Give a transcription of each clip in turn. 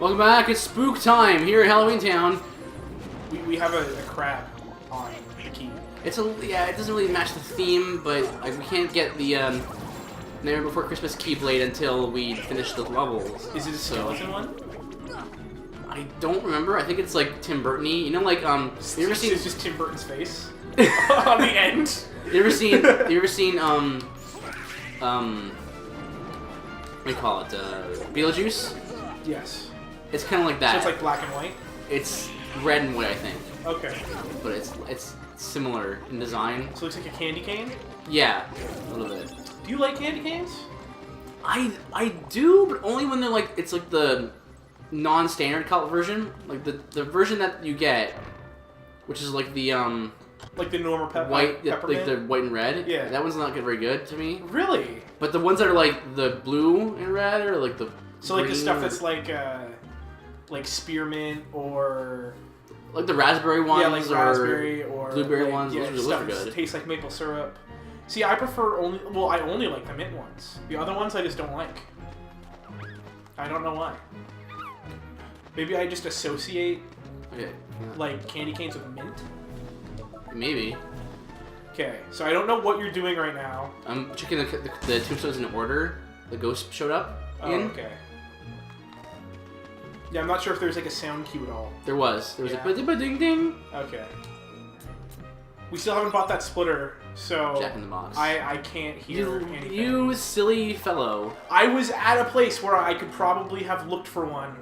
Welcome back. It's spook time here at Halloween Town. We have a crab on the key. It doesn't really match the theme, but like we can't get the Nightmare Before Christmas Keyblade until we finish the levels. Is it a skeleton one? I don't remember. I think it's like Tim Burton-y. You know, like you ever seen? It's just Tim Burton's face on the end. You ever seen? What do you call it? Beetlejuice. Yes. It's kind of like that. So it's like black and white. It's red and white, I think. Okay. But it's similar in design. So it looks like a candy cane. Yeah, a little bit. Do you like candy canes? I do, but only when they're like it's like the non-standard color version, like the version that you get, which is like the like the normal white, peppermint? like the white and red. Yeah. That one's not very good to me. Really? But the ones that are like the blue and red, or like the so like the green, stuff that's like spearmint or like the raspberry ones, yeah, like raspberry or blueberry like, ones. Yeah, Those stuff are that good. tastes like maple syrup. See, I prefer I only like the mint ones. The other ones I just don't like. I don't know why. Maybe I just associate like candy canes with mint. Maybe. Okay, so I don't know what you're doing right now. I'm checking the tombstones in order. The ghost showed up Oh, in. okay. Yeah, I'm not sure if there's like a sound cue at all. There was Yeah. a ba-ding ding. Okay. We still haven't bought that splitter, so Jack in the Box. I can't hear anything. You silly fellow. I was at a place where I could probably have looked for one,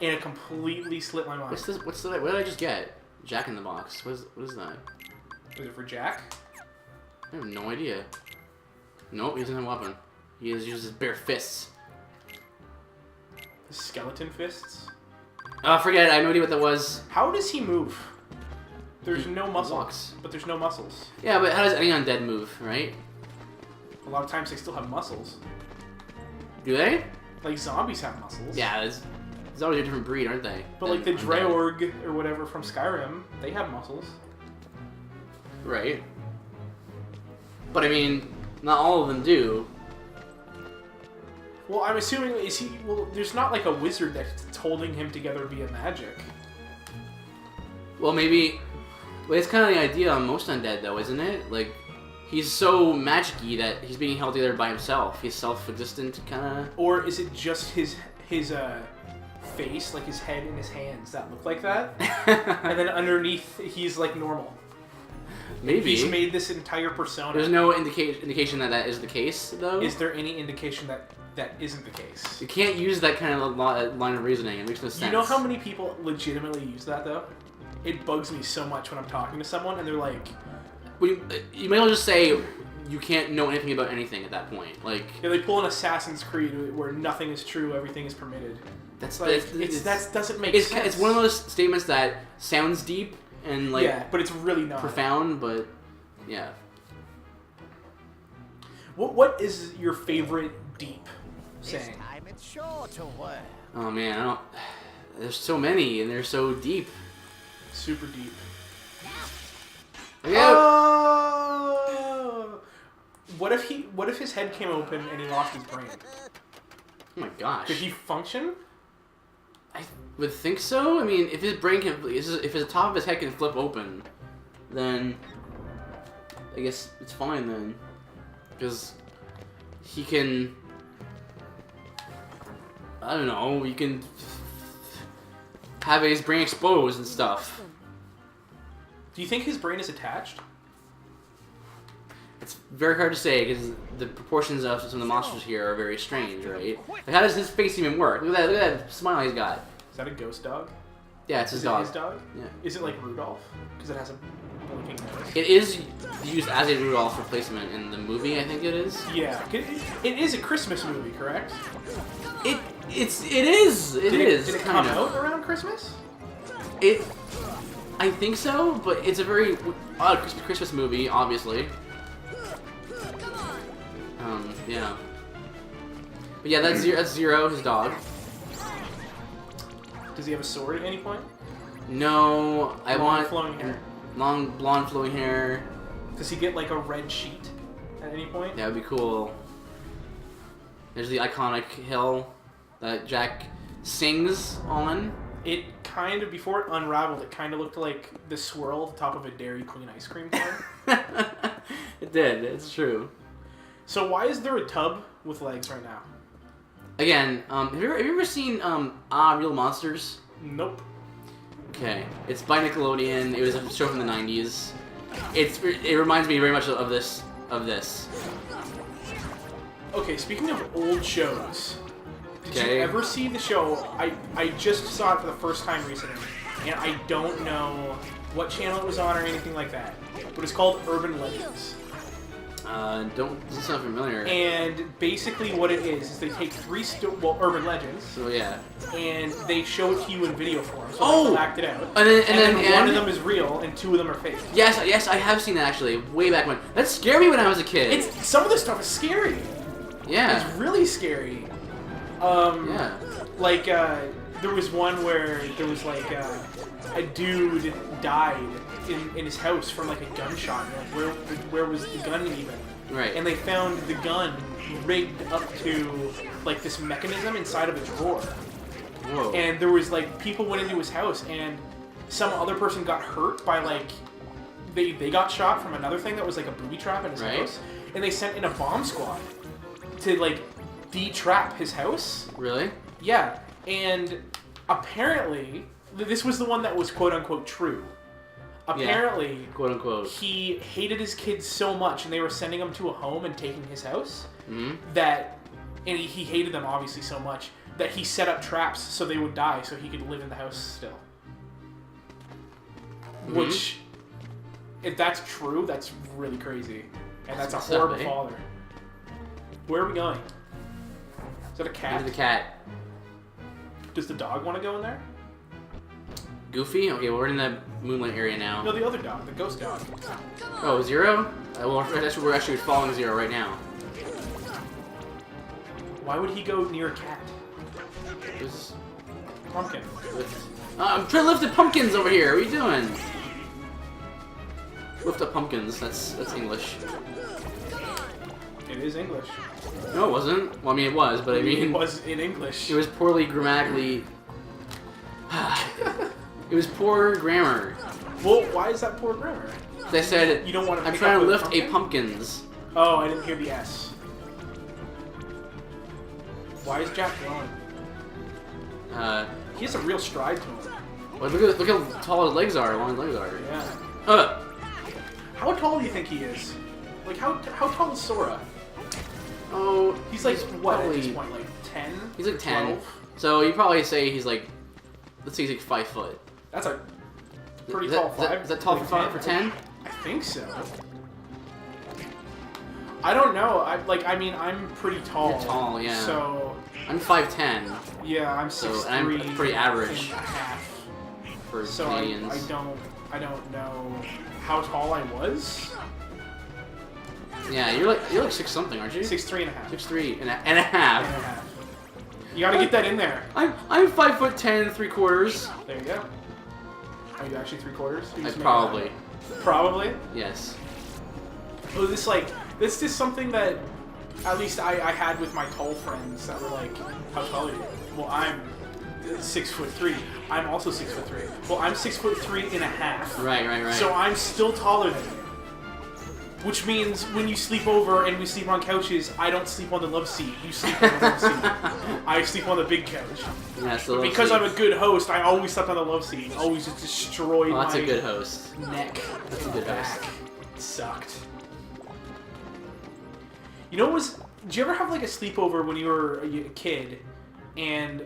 and it completely slipped my mind. What's this? What did I just get? Jack in the Box. What is that? Was it for Jack? I have no idea. Nope, he doesn't have a weapon. He uses his bare fists. The skeleton fists? Forget it. I have no idea what that was. How does he move? There's He no muscles. walks. But there's no muscles. Yeah, but how does any undead move, right? A lot of times they still have muscles. Do they? Like zombies have muscles. Yeah, it's always a different breed, aren't they? But like the than undead. Dreorg or whatever from Skyrim, they have muscles. Right. But I mean, not all of them do. Well, I'm assuming there's not like a wizard that's holding him together via magic. Well, maybe. Well, it's kind of the idea on most undead, though, isn't it? Like, he's so magic-y that he's being held together by himself. He's self-existent, kind of. Or is it just his face, like his head and his hands that look like that? And then underneath, he's like normal. Maybe. He's made this entire persona. There's no indication that is the case, though. Is there any indication that isn't the case? You can't use that kind of line of reasoning. It makes no sense. You know how many people legitimately use that, though? It bugs me so much when I'm talking to someone and they're like... Well, you might as well just say you can't know anything about anything at that point. Like, Yeah, they pull an Assassin's Creed where nothing is true, everything is permitted. that's Like, that doesn't make sense. It's one of those statements that sounds deep and like yeah, but it's really not. profound, but yeah. What is your favorite deep saying? time it's sure to work. Oh man, I don't. There's so many and they're so deep. Super deep. Yeah. Oh! What if his head came open and he lost his brain? Oh my gosh. Could he function? I would think so. I mean, if his brain can, if the top of his head can flip open, then I guess it's fine then, because he can. I don't know. You can have his brain exposed and stuff. Do you think his brain is attached? It's very hard to say because the proportions of some of the monsters here are very strange, right? Like, how does his face even work? Look at that smile he's got. Is that a ghost dog? Yeah, it's his Is dog. it his dog? Yeah. Is it like Rudolph? Because it has a blinking nose. It is used as a Rudolph replacement in the movie, I think it is. Yeah. It is a Christmas movie, correct? It is. Did Did it come out around Christmas? I think so, but it's a very odd Christmas movie, obviously. Yeah. But yeah, that's Zero, his dog. Does he have a sword at any point? No, I Long want flowing hair. long blonde flowing hair. Does he get like a red sheet at any point? That would be cool. There's the iconic hill that Jack sings on. It kind of, before it unraveled, it kind of looked like the swirl at the top of a Dairy Queen ice cream cone. It did. It's true. So why is there a tub with legs right now? Again, have you ever seen Real Monsters? Nope. Okay, it's by Nickelodeon. It was a show from the 90s. It reminds me very much of this. Okay, speaking of old shows, did you Okay. ever see the show? I just saw it for the first time recently, and I don't know what channel it was on or anything like that, but it's called Urban Legends. Doesn't sound familiar. And basically what it is they take Urban Legends, So yeah. and they show it to you in video form, so Oh! they act it out. And then one of them is real, and two of them are fake. Yes, I have seen that actually, way back when. That scared me when I was a kid. Some of this stuff is scary. Yeah. It's really scary. Yeah. Like, there was one where there was like a dude died in his house from like a gunshot. And, like, where was the gun even? Right. And they found the gun rigged up to like this mechanism inside of a drawer. Whoa. And there was like people went into his house, and some other person got hurt by like they got shot from another thing that was like a booby trap in his house, and they sent in a bomb squad to like de-trap his house. Really? Yeah, and apparently this was the one that was quote unquote true. Apparently, quote unquote, he hated his kids so much, and they were sending him to a home and taking his house, that, and he hated them obviously so much, that he set up traps so they would die so he could live in the house still. Which, if that's true, that's really crazy. And that's a horrible father. Where are we going? Is that a cat? Into the cat. Does the dog want to go in there? Goofy? Okay, we're in the Moonlight area now. No, the other dog, the ghost dog. Oh, Zero? Well, we're actually following Zero right now. Why would he go near a cat? This Pumpkin. I'm trying to lift the pumpkins over here. What are you doing? Lift up pumpkins. That's English. It is English. No, it wasn't. Well, I mean, it was, but I mean... It was in English. It was poorly grammatically... It was poor grammar. Well, why is that poor grammar? They said, You don't want to I'm pick trying up to with lift pumpkin? a pumpkins. Oh, I didn't hear the S. Why is Jack glowing? He has a real stride to him. Well, look how tall his legs are, long his legs are. Yeah. How tall do you think he is? Like, how tall is Sora? Oh, He's like, what probably, at this point? Like 10? He's like 10. 12? So you probably say he's like, let's say he's like 5 foot. That's a pretty Is tall that, 5. Is that tall for 10? I think so. I don't know. I mean, I'm pretty tall. You're tall, yeah. So I'm 5'10". yeah, I'm 6'3". So, and I'm pretty average and a half. for So Canadians. I don't know how tall I was. Yeah, you're like 6 something, aren't you? 6'3" and a half. 6'3" and a half. And a half. You gotta get that in there. I'm 5'10", 3/4. There you go. Are you actually 3/4? You just made Probably. that. Probably. Yes. Oh, this is something that at least I had with my tall friends that were like, how tall are you? Well, I'm 6'3". I'm also 6'3". Well, I'm 6'3" and a half. Right. So I'm still taller than you. Which means when you sleep over and we sleep on couches, I don't sleep on the love seat. You sleep on the love seat. I sleep on the big couch. Yeah, so But because I'm a good host, I always slept on the love seat. Always just destroyed that's my a good host. neck. That's a good host. Back. It sucked. You know, did you ever have like a sleepover when you were a kid, and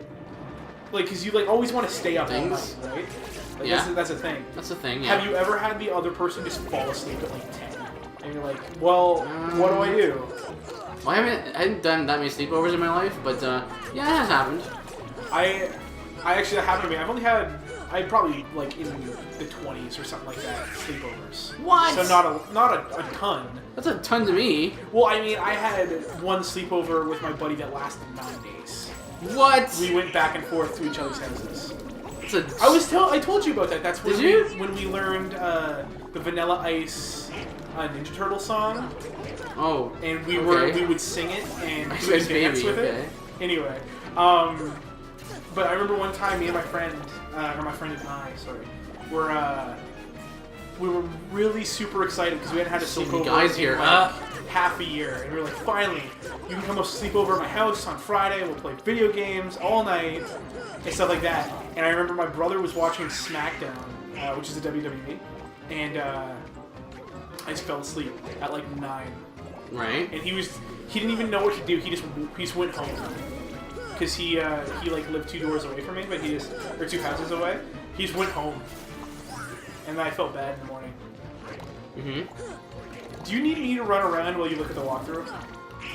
like, cause you like always want to stay up all night, right? Like, Yeah. That's a thing. That's the thing. Yeah. Have you ever had the other person just fall asleep at like 10? And you're like, well, what do I do? Well, I hadn't done that many sleepovers in my life, but yeah, it has happened. I actually, that happened to me. I probably like in the 20s or something like that sleepovers. What? So not a ton. That's a ton to me. Well, I mean, I had one sleepover with my buddy that lasted 9 days. What? We went back and forth to each other's houses. It's I told you about that. That's when Did when we learned the Vanilla Ice Ninja Turtle song. Oh. And we okay. would sing it and Ice we would Ice dance Baby, with okay. it. Anyway, But I remember one time, me and my friend, or my friend and I, sorry, we were really super excited because we hadn't had a sleepover guys here, in like half a year, and we were like, finally, you can come sleep over at my house on Friday. We'll play video games all night and stuff like that. And I remember my brother was watching SmackDown, which is the WWE, and I just fell asleep at like 9. Right. And he didn't even know what to do. He just went home because he like lived 2 doors away from me, but or 2 houses away. He just went home. And then I felt bad in the morning. Mm-hmm. Do you need me to run around while you look at the walkthrough?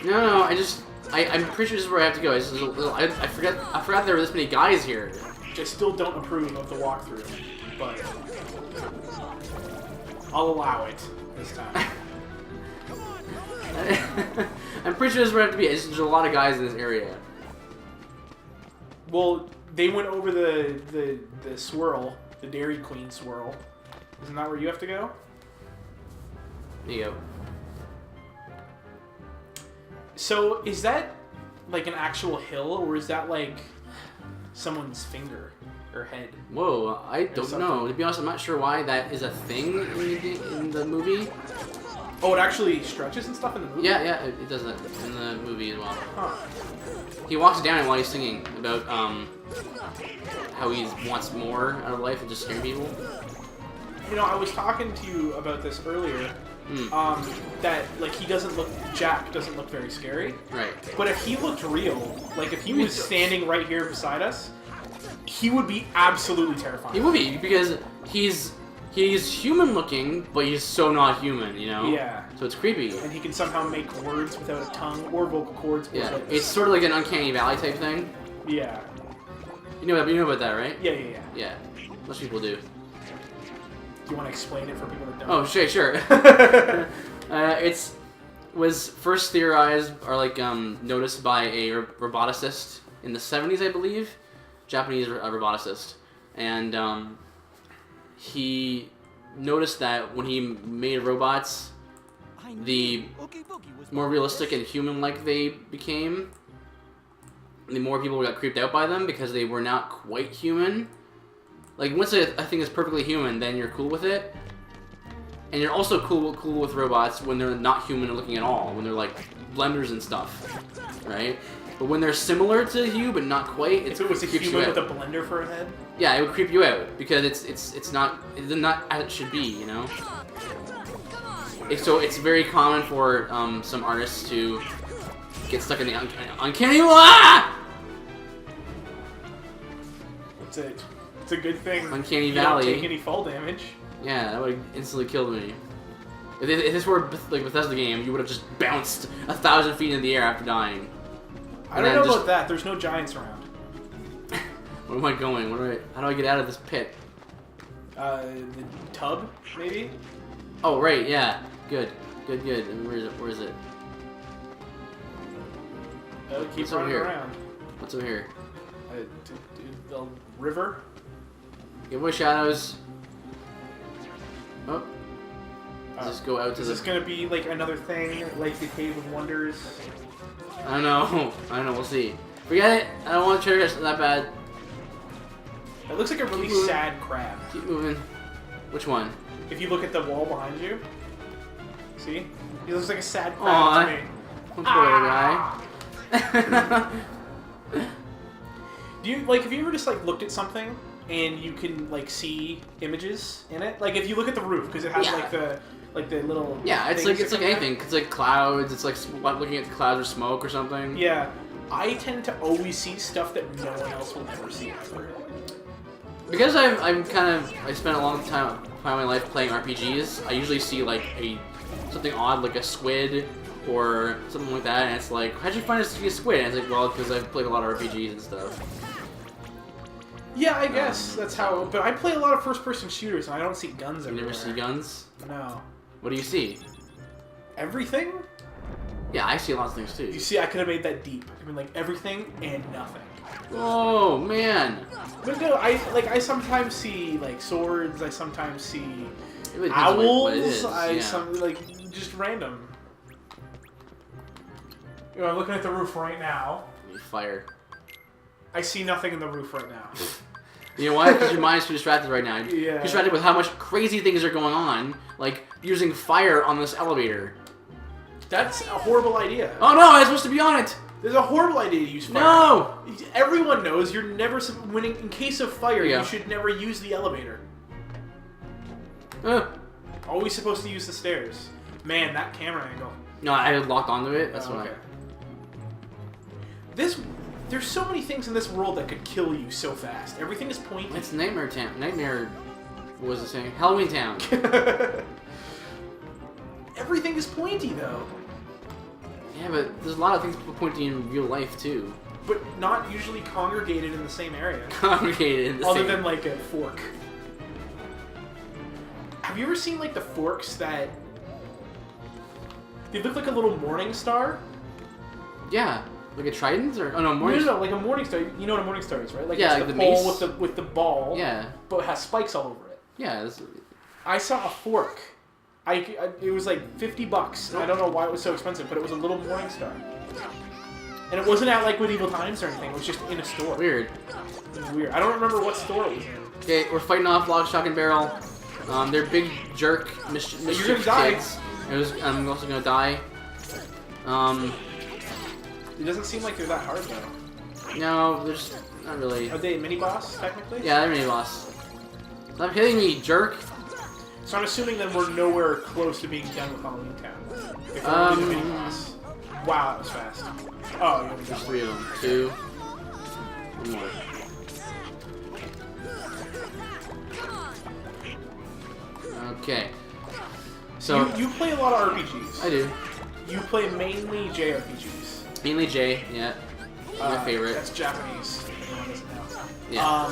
No, I'm pretty sure this is where I have to go. I forgot there were this many guys here. Which I still don't approve of the walkthrough, but I'll allow it this time. I'm pretty sure this is where I have to be. There's a lot of guys in this area. Well, they went over the swirl, the Dairy Queen swirl. Isn't that where you have to go? There you go. So, is that like an actual hill, or is that like someone's finger or head? Whoa, I don't know. To be honest, I'm not sure why that is a thing in the movie. Oh, it actually stretches and stuff in the movie? Yeah, it does that in the movie as well. Huh. He walks down while he's singing about how he wants more out of life than just scaring people. You know, I was talking to you about this earlier. That like Jack doesn't look very scary. Right. But if he looked real, like if he was standing right here beside us, he would be absolutely terrifying. He would be, because he's human looking, but he's so not human, you know? Yeah. So it's creepy. And he can somehow make words without a tongue or vocal cords. Yeah. It's sort of like an Uncanny Valley type thing. Yeah. You know about that, right? Yeah. Yeah. Most people do. Do you want to explain it for people that don't? Oh, sure. It was first theorized or like noticed by a roboticist in the 70s, I believe, Japanese roboticist, and he noticed that when he made robots, the more realistic and human-like they became, the more people got creeped out by them because they were not quite human. Like, once a thing is perfectly human, then you're cool with it. And you're also cool with robots when they're not human looking at all, when they're like blenders and stuff, right? But when they're similar to you but not quite, if it was a human with a blender for a head? Yeah, it would creep you out because it's not as it should be, you know. So it's very common for some artists to get stuck in the uncanny. It's a good thing. Uncanny Valley. You don't take any fall damage. Yeah, that would have instantly killed me. If this were like Bethesda game, you would have just bounced 1,000 feet in the air after dying. I don't know about that. There's no giants around. Where am I going? How do I get out of this pit? The tub, maybe? Oh, right, yeah. Good. And where is it? Keep running around. What's over here? The river? Give away shadows. Oh. Just go out to Is this gonna be like another thing, like the Cave of Wonders? I don't know. We'll see. Forget it. I don't want to trigger that bad. It looks like a really sad crab. Keep moving. Which one? If you look at the wall behind you. See? He looks like a sad crab to me. Poor guy. Do you like? Have you ever just like looked at something and you can like see images in it? Like if you look at the roof because it has like the little it's like anything. It's like clouds. It's like looking at the clouds or smoke or something. Yeah, I tend to always see stuff that no one else will ever see ever. Because I spent a long time of my life playing RPGs. I usually see like something odd, like a squid or something like that, and it's like, how'd you find a squid? And it's like, well, because I've played a lot of RPGs and stuff. Yeah, I guess that's how. But I play a lot of first-person shooters, and I don't see guns everywhere. You never see guns? No. What do you see? Everything? Yeah, I see lots of things too. You see, I could have made that deep. I mean, like everything and nothing. Oh man! But no, I sometimes see like swords. I sometimes see It owls. Like just random. You know, I'm looking at the roof right now. Fire. I see nothing in the roof right now. You know why? Because your mind's too distracted right now. Yeah. You're distracted with how much crazy things are going on, like using fire on this elevator. That's a horrible idea. Oh no, I'm supposed to be on it! There's a horrible idea to use fire. No! Everyone knows you're never... When in case of fire, Yeah. you should never use the elevator. Uh, Always supposed to use the stairs. Man, that camera angle. no, I locked onto it. That's why. There's so many things in this world that could kill you so fast. Everything is pointy. It's Nightmare Town. Nightmare... What was it saying? Halloween Town. Everything is pointy, though. Yeah, but there's a lot of things pointing in real life, too. But not usually congregated in the same area. Congregated in the Other same... than, like, a fork. Have you ever seen, like, the forks that... They look like a little morning star? Yeah. Like a trident? Or... Oh, no, morning... No, like a morning star. You know what a morning star is, right? Like, Yeah, it's like the the pole mace. with the ball. Yeah. But it has spikes all over it. Yeah, this... I saw a fork. It was like $50. And I don't know why it was so expensive, but it was a little morning star. And it wasn't at like Medieval Times or anything. It was just in a store. Weird. It was weird. I don't remember what store it was in. Okay, we're fighting off Lock, Shock, and Barrel. They're big jerk mischief You're gonna die. kids. I'm also gonna die. It doesn't seem like they're that hard though. No, they're just not really. Are they a mini boss technically? Yeah, they're mini boss. Stop hitting me, jerk. So I'm assuming then we're nowhere close to being done with Halloween Town. If we're only the mini boss. Wow, that was fast. Oh, you only got There's one. 3 of them. 2. One more. Okay. So You play a lot of RPGs. I do. You play mainly JRPGs. Mainly J. Yeah. My favorite. That's Japanese. Everyone doesn't know. Yeah.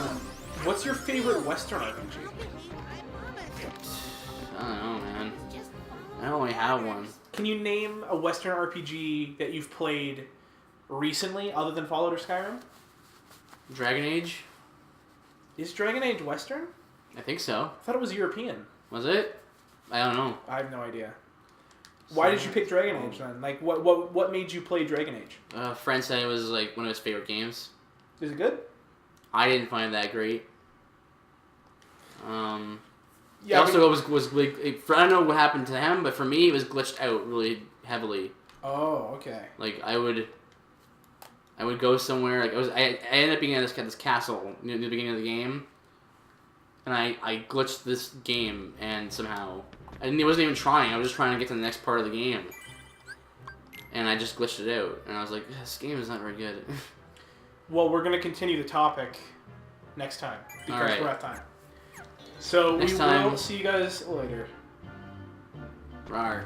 What's your favorite Western RPG? I don't know, man. I don't really have one. Can you name a Western RPG that you've played recently, other than Fallout or Skyrim? Dragon Age? Is Dragon Age Western? I think so. I thought it was European. Was it? I don't know. I have no idea. Why did you pick Dragon Age then? Like, what made you play Dragon Age? A friend said it was like one of his favorite games. Is it good? I didn't find it that great. Yeah. Also, it was like, I don't know what happened to him, but for me, it was glitched out really heavily. Oh, okay. Like I would go somewhere. Like I ended up being at this castle near the beginning of the game, and I glitched this game, and somehow I wasn't even trying. I was just trying to get to the next part of the game, and I just glitched it out. And I was like, this game is not very good. Well, we're gonna continue the topic next time because Alright. we're out of time. So Next we time. will see you guys later. Rawr.